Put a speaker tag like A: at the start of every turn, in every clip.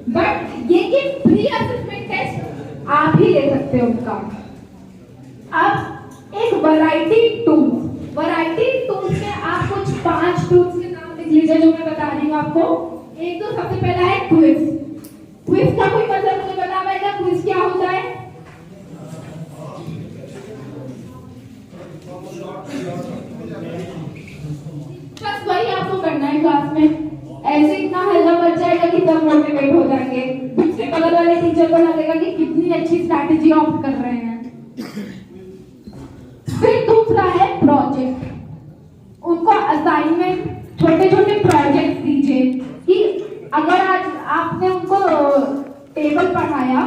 A: But ये कि pre assessment test आप ही ले सकते हो उनका। अब एक वैरायटी टूल्स में आप कुछ 5 टूल्स के नाम लिख लीजिए जो मैं बता रही हूँ आपको। एक तो सबसे पहला है क्विज। क्विज का कोई मतलब मुझे बता पाएगा क्विज क्या होता है? बस वही आपको करना है क्लास में। ऐसे इतना हल्ला मच जाएगा कि सब मोटिवेट हो जाएंगे, दूसरे बगल वाले टीचर को लगेगा कि कितनी अच्छी स्ट्रैटेजी ऑप्ट कर रहे हैं। फिर दूसरा है प्रोजेक्ट। उनको असाइनमेंट, छोटे छोटे प्रोजेक्ट दीजिए कि अगर आज आपने उनको टेबल पढ़ाया,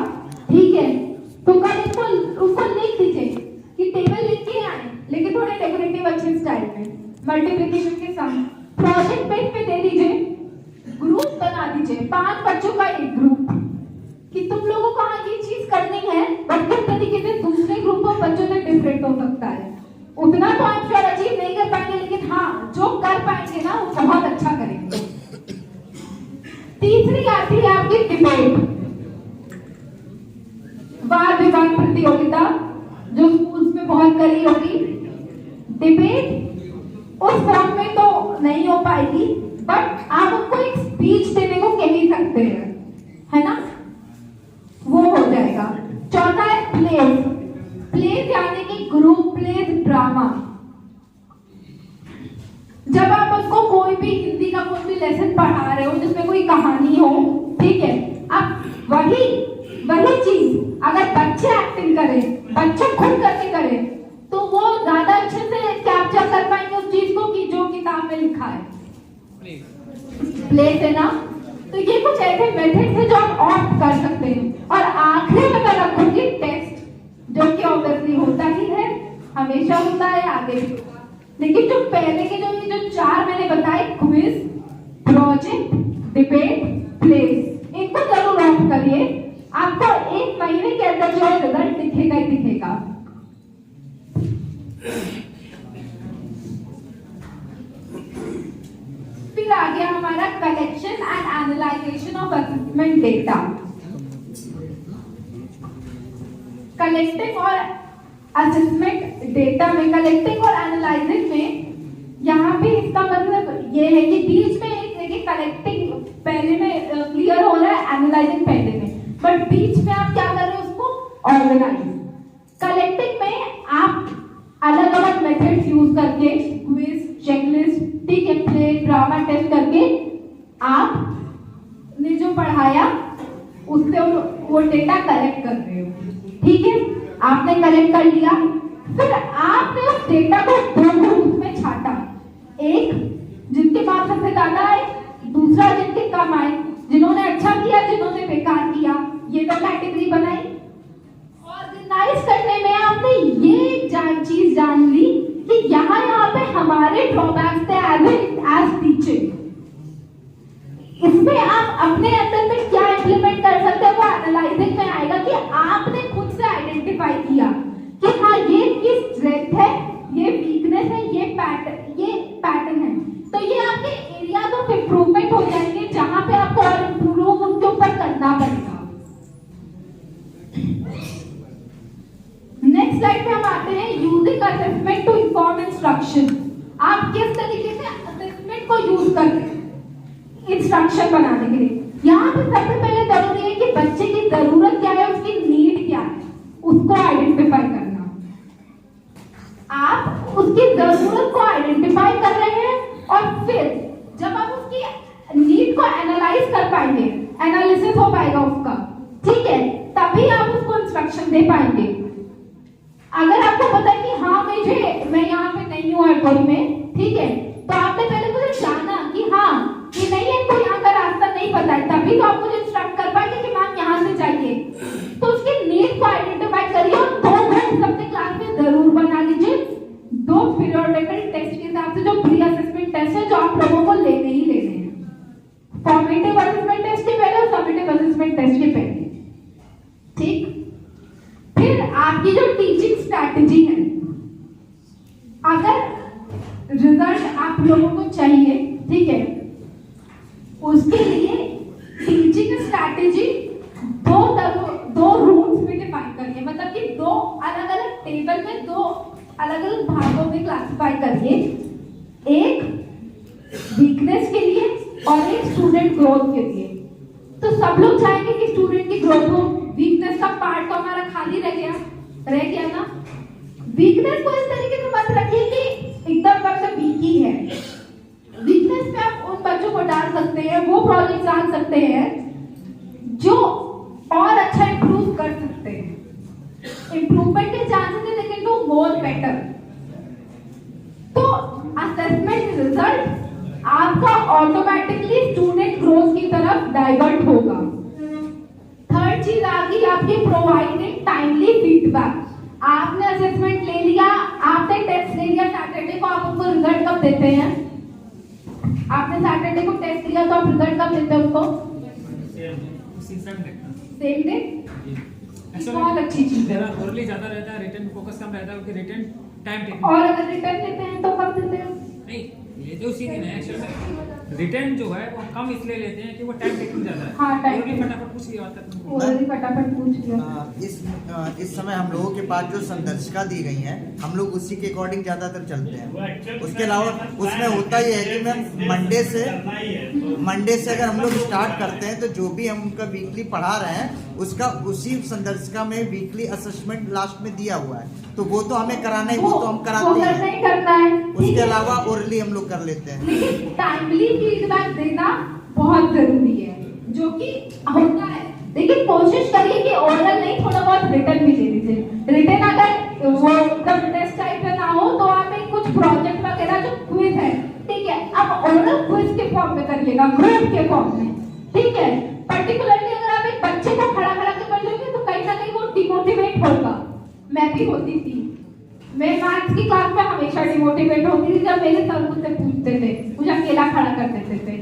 A: ठीक है, तो कल उनको लिख दीजिए कि टेबल लिख के आए, लेकिन थोड़े डेकोरेटिव अच्छे स्टाइल में, मल्टीप्लिकेशन के साथ। प्रोजेक्ट पेज पे दे दीजिए, ग्रुप बना दीजिए, 5 बच्चों का एक ग्रुप, कि तुम लोगों को हाँ ये चीज करनी है, बट किस तरीके से दूसरे ग्रुप ऑफ बच्चों से डिफरेंट हो सकता है। उतना तो आप श्योर अचीव नहीं कर पाएंगे, लेकिन हाँ जो कर पाएंगे ना वो बहुत अच्छा करेंगे। तीसरी आती है आपकी डिबेट, वाद विवाद प्रतियोगिता, जो स्कूल्स में बहुत करी होगी। डिबेट उस फॉर्म में तो नहीं हो पाएगी, बट आप उनको एक स्पीच देने को कह ही सकते हैं, है ना, वो हो जाएगा। चौथा है प्लेस यानी कि ग्रुप प्लेस ड्रामा। जब आप उनको कोई भी हिंदी का कोई भी लेसन पढ़ा रहे हो जिसमें कोई कहानी हो, ठीक है, अब वही चीज अगर बच्चे एक्टिंग करें, बच्चे खुद करके करें, तो वो ज्यादा अच्छे से कैप्चर कर पाएंगे उस चीज को कि जो किताब में लिखा है। प्लेस है ना, तो ये कुछ ऐसे मेथड है जो आप ऑप्ट कर सकते हैं। और आखिरी में मैं रखूंगी टेस्ट, जो कि ऑब्वियसली होता ही है, हमेशा होता है, आगे भी होगा। लेकिन जो पहले के जो 4 मैंने बताए, क्विज, प्रोजेक्ट, डिबेट, प्लेस, इनको जरूर ऑप्ट करिए। आपको 1 महीने के अंदर जो है रिजल्ट दिखेगा ही दिखेगा। फिर आ गया हमारा collection and analysation of assessment data. Collecting और असेसमेंट डेटा में, कलेक्टिंग और एनालाइजिंग में, यहाँ पे इसका मतलब ये है कि बीच में एक देखिए कलेक्टिंग पहले में क्लियर हो रहा है, एनालाइजिंग पहले में, बट बीच में आप क्या कर रहे हो उसको ऑर्गेनाइज। कलेक्टिंग में आप अलग अलग मेथड्स यूज करके, क्विज, चेकलिस्ट, ठीक है, प्ले, ड्रामा, टेस्ट करके आपने जो पढ़ाया उससे वो डेटा कलेक्ट कर रहे हो, ठीक है। आपने कलेक्ट कर लिया, फिर आपने उस डेटा को 2 ग्रुप में छाटा, एक जिनके पास सबसे ज्यादा आए, दूसरा जिनके कम आए, जिन्होंने अच्छा किया, जिन्होंने बेकार किया, ये तो कैटेगरी बनाई। ऑर्गेनाइज करने में आपने ये चीज जान ली कि यहाँ पे हमारे ड्रॉबैक्स थे एज टीचर। इसमें आप अपने अंदर में क्या इंप्लीमेंट कर सकते हैं वो एनालाइजिंग में आएगा, कि आपने खुद से आइडेंटिफाई किया कि हाँ ये किस स्ट्रेंथ है, ये वीकनेस है, ये पैटर्न है। तो ये आपके एरियाज ऑफ इंप्रूवमेंट हो जाएंगे जहां पे आपको और इंप्रूव उनके ऊपर करना पड़ेगा। नेक्स्ट स्लाइड पे हम आते हैं using assessment to inform instruction. आप किस तरीके से असेसमेंट को यूज करते हैं इंस्ट्रक्शन बनाने के लिए। यहाँ पे सबसे पहले जरूरी है कि बच्चे की जरूरत क्या है, उसकी नीड क्या है, उसको आइडेंटिफाई करना। आप उसकी जरूरत को आइडेंटिफाई कर रहे हैं, और फिर जब आप उसकी नीड को एनालाइज कर पाएंगे, एनालिसिस हो पाएगा उसका, ठीक है, तभी आप उसको इंस्ट्रक्शन दे पाएंगे। अगर आपको पता है कि हाँ मैं यहाँ पे नहीं हूँ एयरपोर्ट में, ठीक है, तो आपने पहले मुझे जाना कि हाँ ये नहीं है, तो यहाँ का रास्ता नहीं पता है, तभी तो आप मुझे इंस्ट्रक्ट कर पाएंगे कि मैम यहाँ से जाइए। तो उसकी नीड को आइडेंटिफाई करिए और 2 ग्रुप अपने क्लास में जरूर बना लीजिए। 2 पीरियोडिकल टेस्ट के हिसाब से, जो प्री असेसमेंट टेस्ट है, जो आप लोगों को लेने ही लेने हैं, फॉर्मेटिव असेसमेंट टेस्ट के पहले और समेटिव असेसमेंट टेस्ट के पहले, ठीक। फिर आपकी जो टीचिंग स्ट्रैटेजी है, अगर रिजल्ट आप लोगों को चाहिए, ठीक है, उसके लिए टीचिंग टीचिंग स्ट्रैटेजी दो रूम्स में डिफाइन करिए, मतलब कि दो अलग अलग टेबल में दो अलग अलग भागों में क्लासिफाई करिए, एक वीकनेस के लिए और एक स्टूडेंट ग्रोथ के लिए। तो सब लोग चाहेंगे कि स्टूडेंट की ग्रोथ हो, वीकनेस का पार्ट तो हमारा खाली रह गया ना। वीकनेस को इस तरीके से मत रखिए कि एकदम मतलब वीक ही है। वीकनेस पे आप उन बच्चों को डाल सकते हैं, वो प्रोजेक्ट डाल सकते हैं जो और अच्छा इंप्रूव कर सकते हैं। इंप्रूवमेंट के चांसेस है लेकिन वो मोर बेटर। तो असेसमेंट रिजल्ट आपका ऑटोमेटिकली स्टूडेंट ग्रोथ की तरफ डाइवर्ट होगा। थर्ड चीज आ गई आपकी प्रोवाइडिंग टाइमली फीडबैक। आपने असेसमेंट ले लिया, आपने टेस्ट ले लिया, सैटरडे को आप उनको रिजल्ट कब देते हैं? आपने सैटरडे को टेस्ट लिया तो आप रिजल्ट कब देते हैं उनको? Same day. बहुत अच्छी चीज है।
B: ओरली ज्यादा रहता है, रिटन फोकस कम रहता है क्योंकि रिटन टाइम टेकिंग।
A: और अगर रिटर्न लेते हैं तो कब देते हैं?
B: नहीं, ये तो उसी दिन है एक्चुअल में। रिटर्न जो है वो कम इसलिए लेते हैं कि वो टाइम टेकिंग ज्यादा है।
A: हाँ, टाइम
B: ओरली फटाफट पूछ लिया होता है।
A: ओरली फटाफट पूछ लिया।
C: इस समय हम लोगों के पास जो संदर्शिका दी गई हैं, हम लोग उसी के अकॉर्डिंग ज्यादातर चलते हैं। उसके अलावा उसमें होता ही है कि मैम मंडे से अगर हम लोग स्टार्ट करते हैं तो जो भी हम उनका वीकली पढ़ा रहे हैं उसका उसी संदर्शिका में वीकली असेसमेंट लास्ट में दिया हुआ है, तो वो तो हमें कराना ही, वो तो हम कराते हैं।
A: करना है।
C: उसके अलावा ओरली हम लोग कर लेते हैं।
A: लेकिन टाइमली फीडबैक देना बहुत जरूरी है, जो कि होता है। लेकिन कोशिश करिए कि ओरल नहीं, थोड़ा बहुत रिटर्न भी दे दीजिए। रिटर्न अगर वो एकदम टेस्ट टाइप में ना हो तो आप एक कुछ प्रोजेक्ट वगैरह जो क्विज है, ठीक है, आप ओरल क्विज के फॉर्म में करिएगा, ग्रुप के फॉर्म में, ठीक है। पर्टिकुलरली अगर आप एक बच्चे को खड़ा के कर लेंगे तो कहीं ना कहीं वो डिमोटिवेट होगा। मैं भी होती थी, मैं मैथ्स की क्लास में हमेशा डिमोटिवेट होती थी जब मेरे सर मुझसे पूछते थे, मुझे अकेला खड़ा कर देते थे।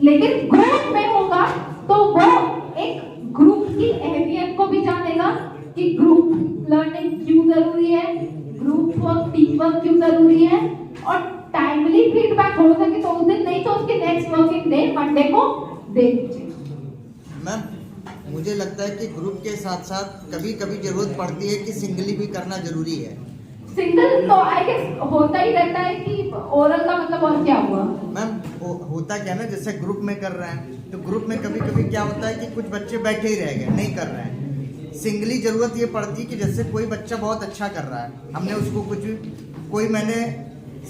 A: लेकिन ग्रुप में होगा तो वो एक ग्रुप की अहमियत को भी जानेगा कि ग्रुप लर्निंग क्यों जरूरी है, ग्रुप वर्क, टीम वर्क क्यों जरूरी है, और टाइमली फीडबैक हो सके तो उस दिन नहीं तो उसके नेक्स्ट वर्किंग डे मंडे को दे दीजिए।
C: मैम मुझे लगता है कि ग्रुप के साथ साथ कभी कभी जरूरत पड़ती है कि सिंगली भी करना जरूरी है।
A: सिंगल तो आई गेस होता ही रहता है कि ओरल का मतलब और क्या हुआ?
C: मैम होता क्या है ना, जैसे ग्रुप में कर रहे हैं तो ग्रुप में कभी कभी क्या होता है कि कुछ बच्चे बैठे ही रह गए, नहीं कर रहे हैं। सिंगली जरूरत ये पड़ती है कि जैसे कोई बच्चा बहुत अच्छा कर रहा है, हमने उसको कोई मैंने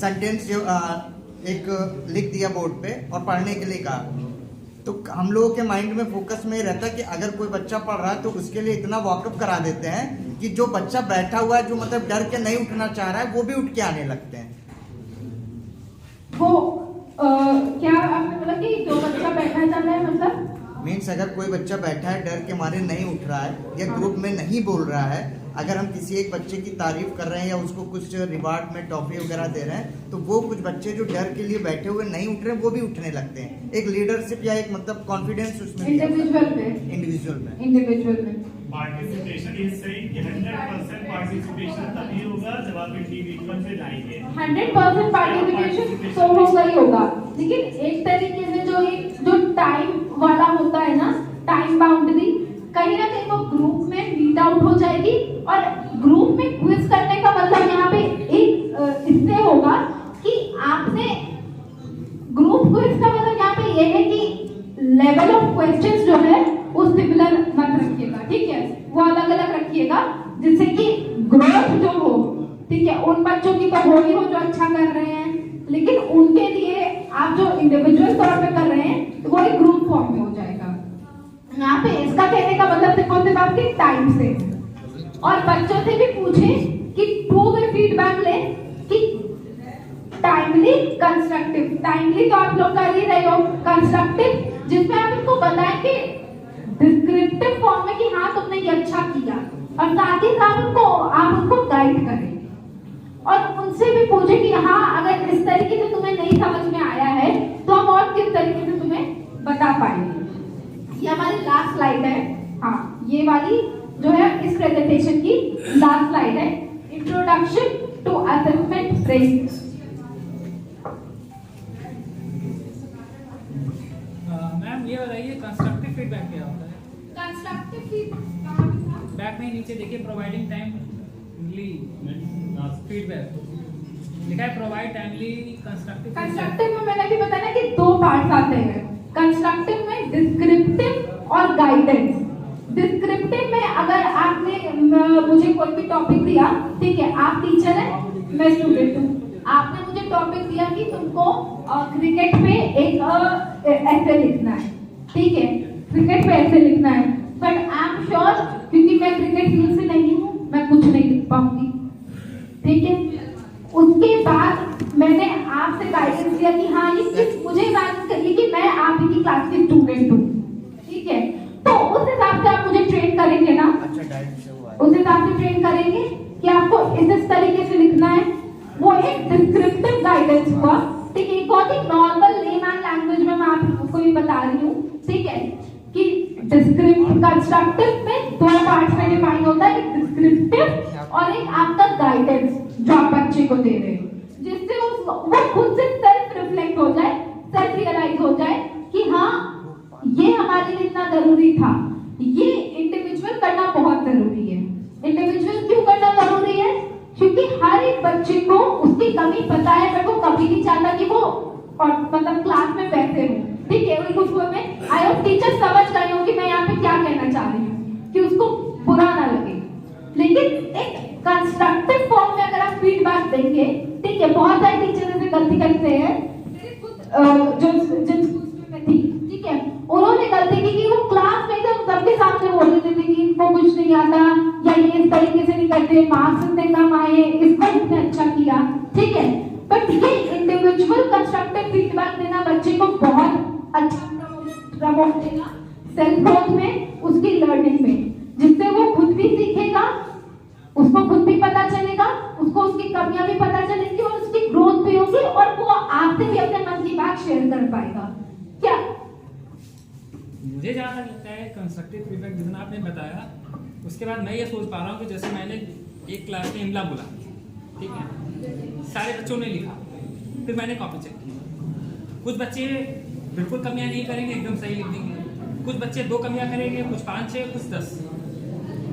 C: सेंटेंस एक लिख दिया बोर्ड पे और पढ़ने के लिए कहा, तो हम लोगों के माइंड में फोकस में रहता है कि अगर कोई बच्चा पढ़ रहा है तो उसके लिए इतना वॉकअप करा देते हैं कि जो बच्चा बैठा हुआ है, जो मतलब डर के नहीं उठना चाह रहा है, वो भी उठ के आने लगते हैं।
A: वो क्या आपने बोला कि जो बच्चा बैठा चाह रहा है, मतलब
C: मीन्स अगर कोई बच्चा बैठा है डर के मारे नहीं उठ रहा है या ग्रुप में नहीं बोल रहा है, अगर हम किसी एक बच्चे की तारीफ कर रहे हैं या उसको कुछ रिवार्ड में टॉफी वगैरह दे रहे हैं, तो वो कुछ बच्चे जो डर के लिए बैठे हुए नहीं उठ रहे हैं वो भी उठने लगते हैं। एक लीडरशिप या एक मतलब कॉन्फिडेंस उसमें
A: इंडिविजुअल में
D: पार्टिसिपेशन इज सेइंग कि 100% पार्टिसिपेशन तभी होगा जब आप इंडिविजुअल से जाएंगे।
A: 100% पार्टिसिपेशन तो होगा ही होगा, लेकिन एक तरीके से जो टाइम वाला होता है ना, टाइम बाउंड्री, कहीं ना कहीं वो ग्रुप में मीट आउट हो जाएगी। और ग्रुप में क्विज करने का मतलब यहाँ पे एक इससे होगा कि आपने ग्रुप क्विज का मतलब यहाँ पे ये है कि लेवल ऑफ क्वेश्चंस जो है वो सिमिलर मत रखिएगा, ठीक है, वो अलग अलग रखिएगा, जिससे कि ग्रोथ जो हो, ठीक है, उन बच्चों की तो हो ही हो जो अच्छा कर रहे हैं, लेकिन उनके लिए आप जो इंडिविजुअल तौर पे कर रहे हैं तो वो एक ग्रुप फॉर्म में हो जाएगा। यहाँ पे इसका कहने का मतलब सिर्फ और सिर्फ आपके टाइम से, और बच्चों से भी पूछें कि टू वे फीडबैक लें कि टाइमली कंस्ट्रक्टिव, टाइमली तो आप लोग कर ही रहे हो, कंस्ट्रक्टिव जिसमें आप इनको बताएं कि डिस्क्रिप्टिव फॉर्म में कि हाँ तुमने ये अच्छा किया, और साथ ही साथ आप उनको गाइड करें और उनसे भी पूछें कि हाँ अगर इस तरीके से तुम्हें नहीं समझ में आया है तो हम और किस तरीके से तुम्हें बता पाएंगे। ये हमारी लास्ट स्लाइड है, हाँ ये वाली जो है इस प्रेजेंटेशन की लास्ट स्लाइड है, introduction to assessment framework.
B: Ma'am ये बताइए कंस्ट्रक्टिव में क्या होता है?
A: कंस्ट्रक्टिव फीडबैक कहाँ पे था?
B: बैक में नीचे देखिए प्रोवाइडिंग टाइमली फीडबैक लिखा है, प्रोवाइड टाइमली कंस्ट्रक्टिव।
A: कंस्ट्रक्टिव में मैंने भी बताया ना कि दो पार्ट्स आते हैं। कंस्ट्रक्टिव में डिस्क्रिप्टिव और गाइडेंस। डिस्क्रिप्टिव में अगर आपने मुझे कोई भी टॉपिक दिया, ठीक है, आप टीचर हैं, मैं स्टूडेंट हूँ, आपने मुझे टॉपिक दिया कि तुमको क्रिकेट पे एक ऐसे लिखना है, ठीक है, क्रिकेट पे ऐसे लिखना है, बट आई एम श्योर क्योंकि मैं क्रिकेट फील्ड से नहीं हूँ, मैं कुछ नहीं लिख पाऊंगी, ठीक है। उसके बाद मैंने आपसे गाइडेंस दिया कि हाँ ये चीज मुझे गाइडेंस करिए कि मैं आप ही की क्लास की स्टूडेंट हूँ, ठीक है, तो उस हिसाब से आप मुझे ट्रेन करेंगे ना,
C: अच्छा गाइड से हुआ है।
A: उस हिसाब से ट्रेन करेंगे कि आपको इस तरीके से लिखना है। वो एक डिस्क्रिप्टिव गाइडेंस हुआ, ठीक है, बहुत ही नॉर्मल लेमैन लैंग्वेज में मैं आपको ये बता रही हूँ, ठीक है, कि डिस्क्रिप्टिव कंस्ट्रक्टिव में दो पार्ट्स में डिफाइन होता है, एक डिस्क्रिप्टिव और एक आपका गाइडेंस जो आप बच्चे को दे रहे हैं, जिससे वो खुद से सेल्फ रिफ्लेक्ट हो जाए, सेल्फ रियलाइज हो जाए कि हाँ ये हमारे लिए इतना जरूरी था। ये इंडिविजुअल करना बहुत जरूरी है। इंडिविजुअल क्यों करना जरूरी है? क्योंकि हर एक बच्चे को उसकी कमी पता है, बट वो कभी नहीं चाहता कि वो और मतलब क्लास में बैठे हो, ठीक है, उसको में आई होप टीचर समझ गए हो कि मैं यहाँ पे क्या कहना चाह रही हूँ, कि उसको बुरा ना लगे। लेकिन एक कंस्ट्रक्टिव फॉर्म में अगर आप फीडबैक देंगे, ठीक है, बहुत सारे टीचर ऐसे गलती करते हैं, जो जिन स्कूल्स में थी, ठीक है, उन्होंने गलती की कि वो क्लास में एकदम सबके सामने बोल देते थे कि इनको कुछ नहीं आता, या ये इस तरीके से नहीं करते, मार्क्स इतने कम आए, इसको इतने अच्छा किया, ठीक है, बट ये इंडिविजुअल कंस्ट्रक्टिव फीडबैक देना बच्चे को बहुत अच्छा प्रमोट देगा सेल्फ ग्रोथ में, उसकी लर्निंग में, जिससे वो खुद भी सीखेगा, उसको खुद भी पता चलेगा, उसको उसकी कमियां भी पता चलेंगी और उसकी ग्रोथ भी होगी, और वो आपसे भी अपने मन की बात शेयर कर पाएगा। क्या
B: मुझे जहाँ तक लगता है कंस्ट्रक्टिव फीडबैक जितना आपने बताया, उसके बाद मैं ये सोच पा रहा हूँ कि जैसे मैंने एक क्लास में इमला बोला, ठीक है, सारे बच्चों ने लिखा, फिर मैंने कॉपी चेक की, कुछ बच्चे बिल्कुल कमियां नहीं करेंगे, एकदम सही लिख देंगे, कुछ बच्चे 2 कमियां करेंगे, कुछ 5 6 कुछ 10।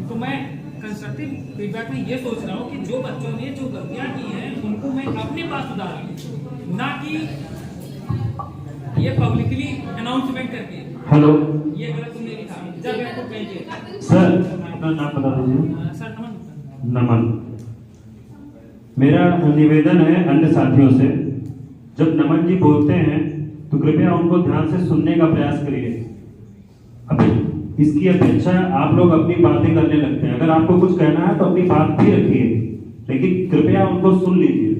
B: तो मैं कंस्ट्रक्टिव फीडबैक में ये सोच रहा हूँ कि जो बच्चों ने जो गलतियां की हैं उनको मैं अपने पास सुधारूं, ना कि ये पब्लिकली अनाउंसमेंट करके
E: हेलो
B: ये गलत तुमने लिखा, जब आपको कहेंगे
E: सर, अपना नाम बता दीजिए।
B: सर नमन।
E: नमन। मेरा निवेदन है अन्य साथियों से, जब नमन जी बोलते हैं तो कृपया उनको ध्यान से सुनने का प्रयास करिए। अभी इसकी अपेक्षा आप लोग अपनी बातें करने लगते हैं। अगर आपको कुछ कहना है तो अपनी बात भी रखिए, लेकिन कृपया उनको सुन लीजिए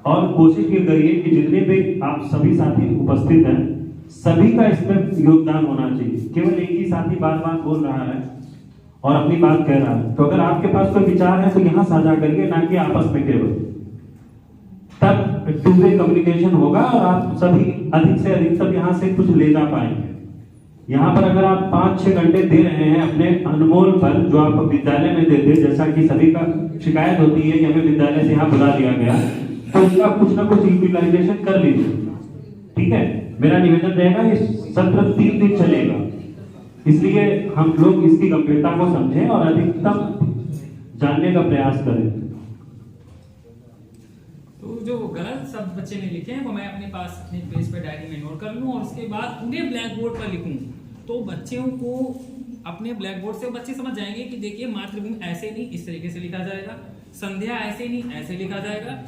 E: और कोशिश ये करिए कि जितने भी आप सभी साथी उपस्थित हैं सभी का इसमें योगदान होना चाहिए। केवल एक ही साथी बार बार बोल रहा है और अपनी बात कह रहा है, तो अगर आपके पास कोई विचार है तो यहाँ साझा करिए, ना कि आपस में केवल, तब टू वे कम्युनिकेशन होगा और आप सभी अधिक से अधिक तक यहाँ से कुछ ले जा पाएंगे। यहाँ पर अगर आप 5-6 घंटे दे रहे हैं अपने अनमोल पर, जो आप विद्यालय में देते, जैसा कि सभी का शिकायत होती है कि हमें विद्यालय से यहाँ बुला दिया गया, तो उसका कुछ ना कुछ यूटिलाइजेशन कर लीजिए, ठीक है। मेरा निवेदन रहेगा ये सत्र 3 दिन चलेगा, इसलिए हम लोग इसकी गंभीरता को समझें और अधिकतम जानने का प्रयास करें।
B: तो जो गलत शब्द बच्चे ने लिखे हैं वो मैं अपने पास अपने पेज पे डायरी में नोट कर लूँ और उसके बाद उन्हें ब्लैक बोर्ड पर लिखूँ, तो बच्चों को अपने ब्लैक बोर्ड से बच्चे समझ जाएंगे कि देखिए मातृभूमि ऐसे नहीं इस तरीके से लिखा जाएगा, संध्या ऐसे नहीं ऐसे लिखा जाएगा,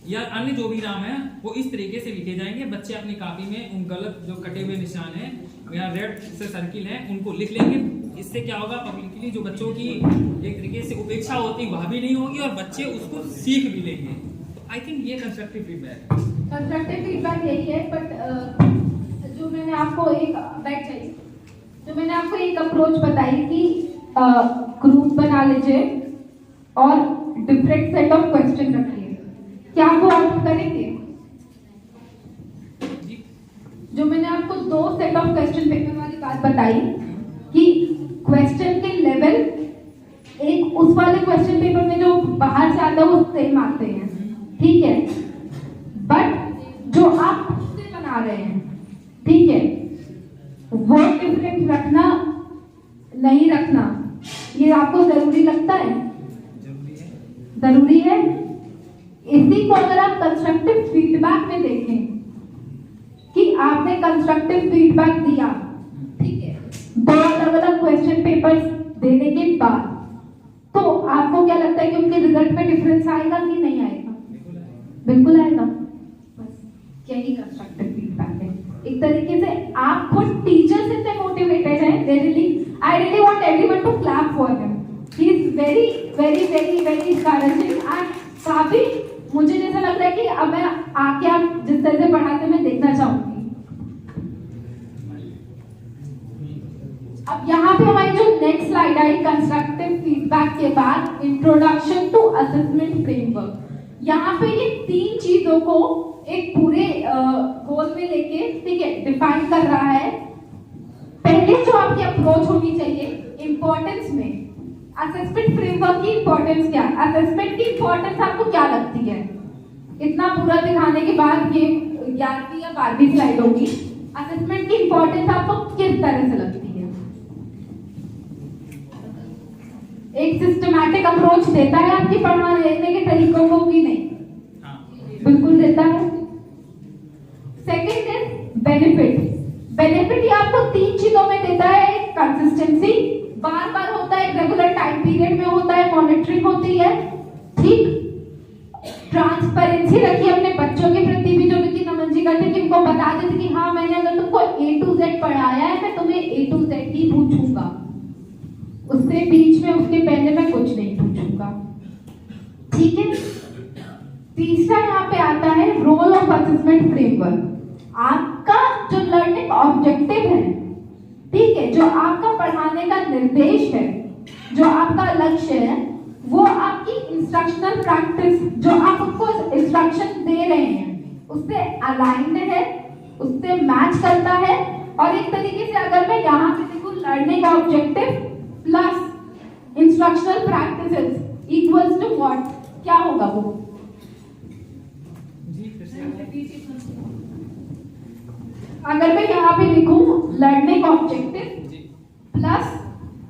B: या अन्य जो भी नाम है वो इस तरीके से लिखे जाएंगे। बच्चे अपनी कॉपी में उन गलत जो कटे हुए निशान हैं या रेड से सर्किल हैं उनको लिख लेंगे। इससे क्या होगा, पब्लिकली जो बच्चों की एक तरीके से उपेक्षा होती वह भी नहीं होगी और बच्चे उसको सीख भी लेंगे। तो आई थिंक ये कंस्ट्रक्टिव फीडबैक है।
A: कंस्ट्रक्टिव फीडबैक यही है, बट जो मैंने आपको एक बैठ चाहिए, जो मैंने आपको एक अप्रोच बताई कि ग्रुप बना लीजिए और डिफरेंट सेट ऑफ क्वेश्चन रखिए, क्या आपको ऑप्ट करेंगे? जो मैंने आपको 2 सेट ऑफ क्वेश्चन पेपर वाली बात बताई कि क्वेश्चन के लेवल एक उस वाले क्वेश्चन पेपर में जो बाहर से आता है वो सेम आते हैं, ठीक है, बट जो आप खुद से बना रहे हैं, ठीक है, वो डिफरेंट रखना नहीं रखना, ये आपको जरूरी लगता है?
B: जरूरी है।
A: जरूरी है। इसी को अगर आप कंस्ट्रक्टिव फीडबैक में देखें कि आपने कंस्ट्रक्टिव फीडबैक दिया, ठीक है, 2 अलग-अलग क्वेश्चन पेपर्स देने के बाद, तो आपको क्या लगता है कि उनके रिजल्ट में डिफरेंस आएगा कि नहीं आएगा? बिल्कुल आएगा। बस यही कंस्ट्रक्टिव फीडबैक है। एक तरीके से आप खुद टीचर्स इतने मोटिवेटेड हैं, they really, I really want everyone to clap for him. He is very very very very encouraging and काफी, मुझे जैसा लग रहा है कि अब मैं आके आप जिस तरह से पढ़ाते मैं देखना चाहूंगी। अब यहाँ पे हमारी जो next slide I constructive feedback के बाद इंट्रोडक्शन टू असेसमेंट फ्रेमवर्क, यहाँ पे ये 3 चीजों को एक पूरे गोल में लेके, ठीक है, डिफाइन कर रहा है। पहले जो आपकी अप्रोच होनी चाहिए इंपॉर्टेंस में, असेसमेंट फ्रेमवर्क की इंपॉर्टेंस क्या है, असेसमेंट की इंपॉर्टेंस आपको क्या लगती है? इतना पूरा दिखाने के बाद ये 11वीं या 12वीं स्लाइड होगी। असेसमेंट की इंपॉर्टेंस आपको किस तरह से लगती है? एक सिस्टमैटिक अप्रोच देता है आपकी पढ़ाने के तरीकों को कि नहीं? बिल्कुल देता है। Second is benefit. बेनिफिट ये आपको 3 चीजों में देता है। कंसिस्टेंसी, बार बार होता है, रेगुलर टाइम पीरियड में होता है, मॉनिटरिंग होती है, ठीक। ट्रांसपेरेंसी रखिए अपने बच्चों के प्रति भी, जो कि नमन जी करते कि उनको बता देते कि हाँ मैंने अगर तुमको A to Z पढ़ाया है, मैं तुम्हें A to Z ही पूछूंगा, उससे बीच में उसके पहले मैं कुछ नहीं पूछूंगा, ठीक है। तीसरा यहाँ पे आता है रोल ऑफ असेसमेंट फ्रेमवर्क। आपका जो लर्निंग ऑब्जेक्टिव है, ठीक है, जो आपका पढ़ाने का निर्देश है, जो आपका लक्ष्य है, वो आपकी इंस्ट्रक्शनल प्रैक्टिस, जो आप उनको इंस्ट्रक्शन दे रहे हैं, उससे अलाइंड है, उससे मैच करता है। और एक तरीके से अगर मैं यहाँ पे देखूं, learning objective plus instructional practices equals to what, क्या होगा वो? अगर मैं यहाँ पे लिखूं लर्निंग ऑब्जेक्टिव प्लस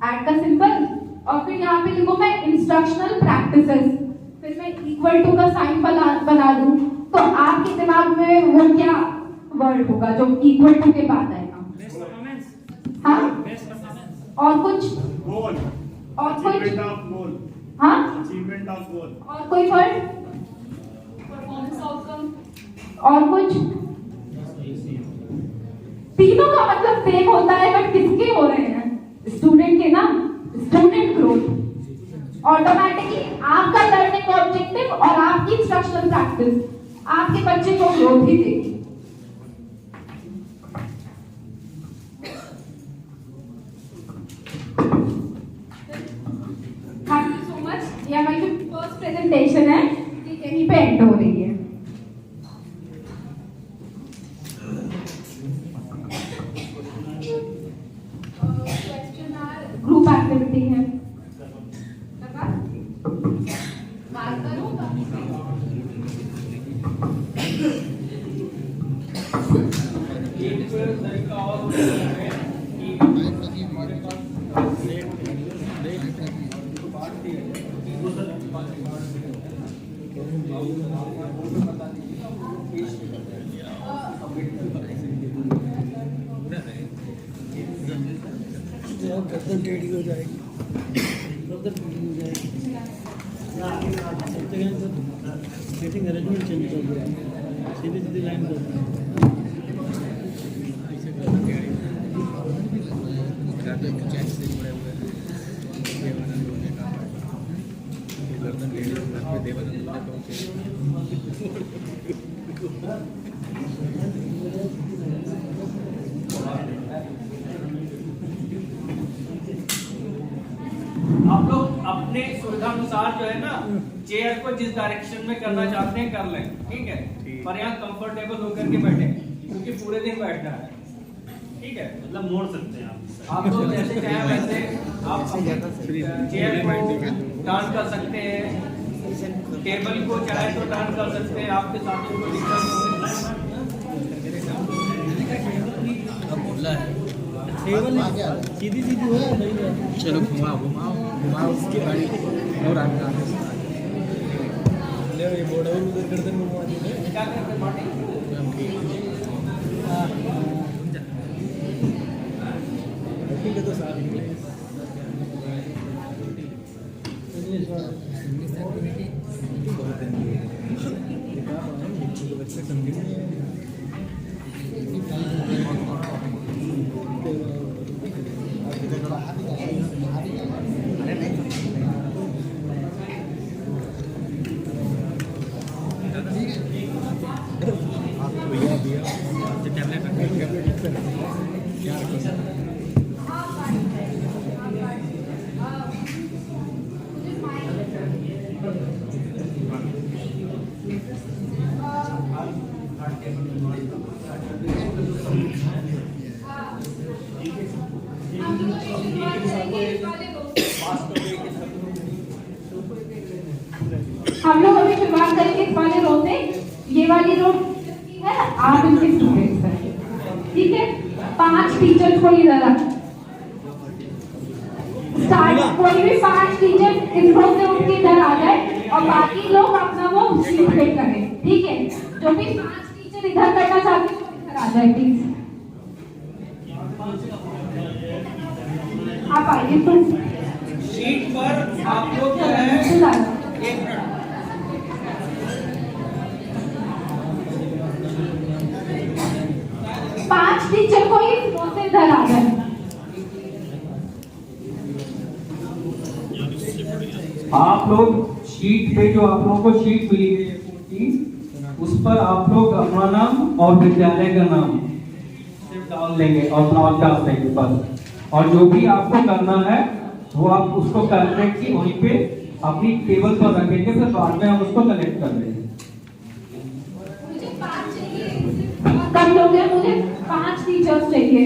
A: ऐड का सिंबल, और फिर यहाँ पे लिखूं मैं इंस्ट्रक्शनल प्रैक्टिसेस, फिर मैं इक्वल टू का साइन बना दूं, तो आपके दिमाग में वो क्या वर्ड होगा जो इक्वल टू के बाद आएगा? हाँ, और कुछ?
D: गोल,
A: और कुछ?
D: Achievement of goal.
A: हाँ,
D: अचीवमेंट ऑफ गोल।
A: और कोई वर्ड? Performance outcome. और कुछ? तीनों का मतलब सेम होता है, बट किसके हो रहे हैं? स्टूडेंट के ना, स्टूडेंट ग्रोथ। ऑटोमेटिकली आपका लर्निंग ऑब्जेक्टिव और आपकी इंस्ट्रक्शनल प्रैक्टिस आपके बच्चे को ग्रोथ ही देगी। Thank you so much. ये हमारी जो फर्स्ट प्रेजेंटेशन है, ये यहीं पे एंड हो रही है। ग्रुप एक्टिविटी है, बात करूंगा।
F: गर्दन टेढ़ी हो जाएगी, गर्दन टेढ़ी हो जाएगी। सेटिंग अरेंजमेंट चेंज कर दो, सीधी सीधी लाइन कर दो।
G: आप लोग अपने सुविधानुसार जो है ना, चेयर को जिस डायरेक्शन में करना चाहते हैं कर लें, ठीक है, पर यहाँ कंफर्टेबल होकर के बैठे, क्योंकि पूरे दिन बैठना है, ठीक है।
D: मतलब मोड़ सकते हैं
G: आप लोग जैसे चाहें वैसे आप चेयर को टर्न कर सकते हैं, टेबल को चाहे तो टर्न कर सकते हैं, आपके साथ कोई दिक्कत नहीं।
F: टेबल सीधी सीधी हो चलो घुमाओ घुमाओ घुमाओ उसकी गाड़ी और आगे ले ये बोर्ड और उधर गर्दन घुमा दी
G: क्या करते पार्टी
F: ठीक है तो साथ इंग्लिश बहुत गंदी है बच्चे समझे भैया भैया टैबलेट क्या
A: हम लोग अभी शुरुआत करेंगे इस वाले रो से। ये वाली रो है आप इनके स्टूडेंट्स हैं, ठीक है। 5 टीचर्स को इधर रख स्टार्ट, कोई भी 5 टीचर इस रो से उठ के इधर आ जाए और बाकी लोग अपना वो शीट पे करें, ठीक है। जो भी 5 टीचर इधर करना चाहते हैं वो इधर आ जाए प्लीज। आप आइए तो
G: शीट पर आप लोग जो है एक मिनट
A: 5 टीचर को ही रो से इधर आ जाए।
G: आप लोग शीट पे जो आप लोगों को शीट मिली है पूरी, उस पर आप लोग अपना नाम और विद्यालय का नाम सिर्फ डाल देंगे और नाम डाल देंगे बस। और जो भी आपको करना है वो आप उसको कलेक्ट की वहीं पे अपनी टेबल पर रखेंगे, फिर बाद में हम उसको कलेक्ट कर लेंगे।
A: कम लोग हैं, मुझे 5 टीचर्स चाहिए,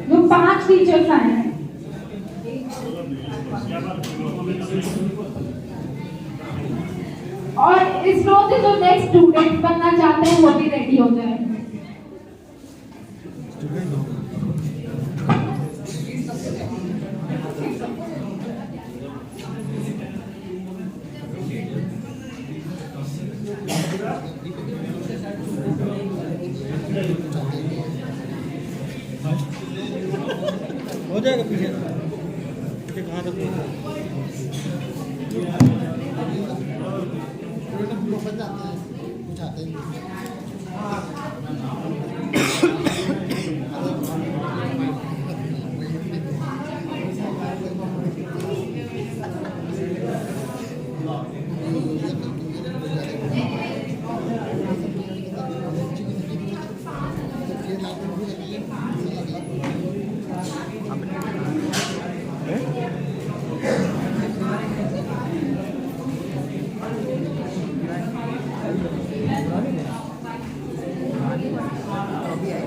A: जो 5 टीचर्स आए हैं। और इस रो से जो नेक्स्ट स्टूडेंट बनना चाहते हैं वो भी रेडी हो जाए।
F: हो जाएगा पीछे कहाँ तक कुछ आते हैं
C: अभी है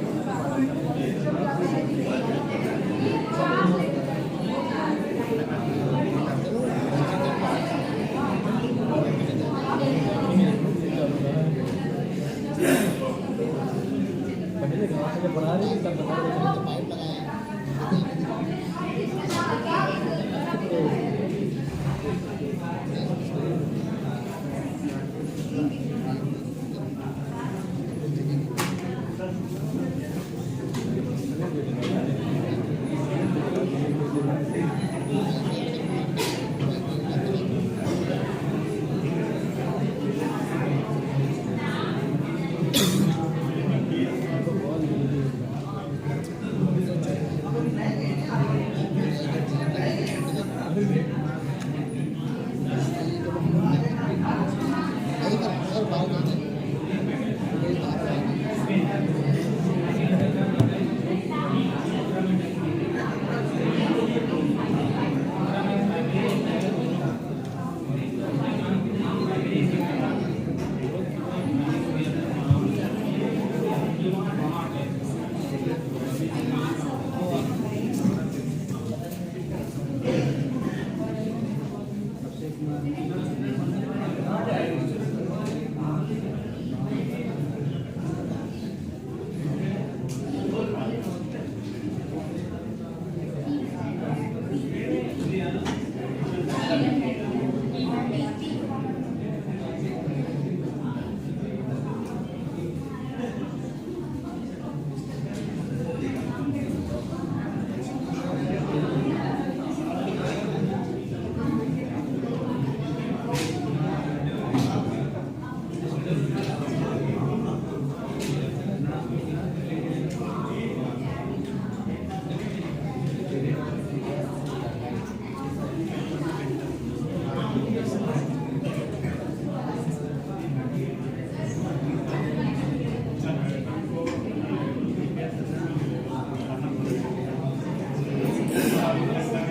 D: आपको लगता है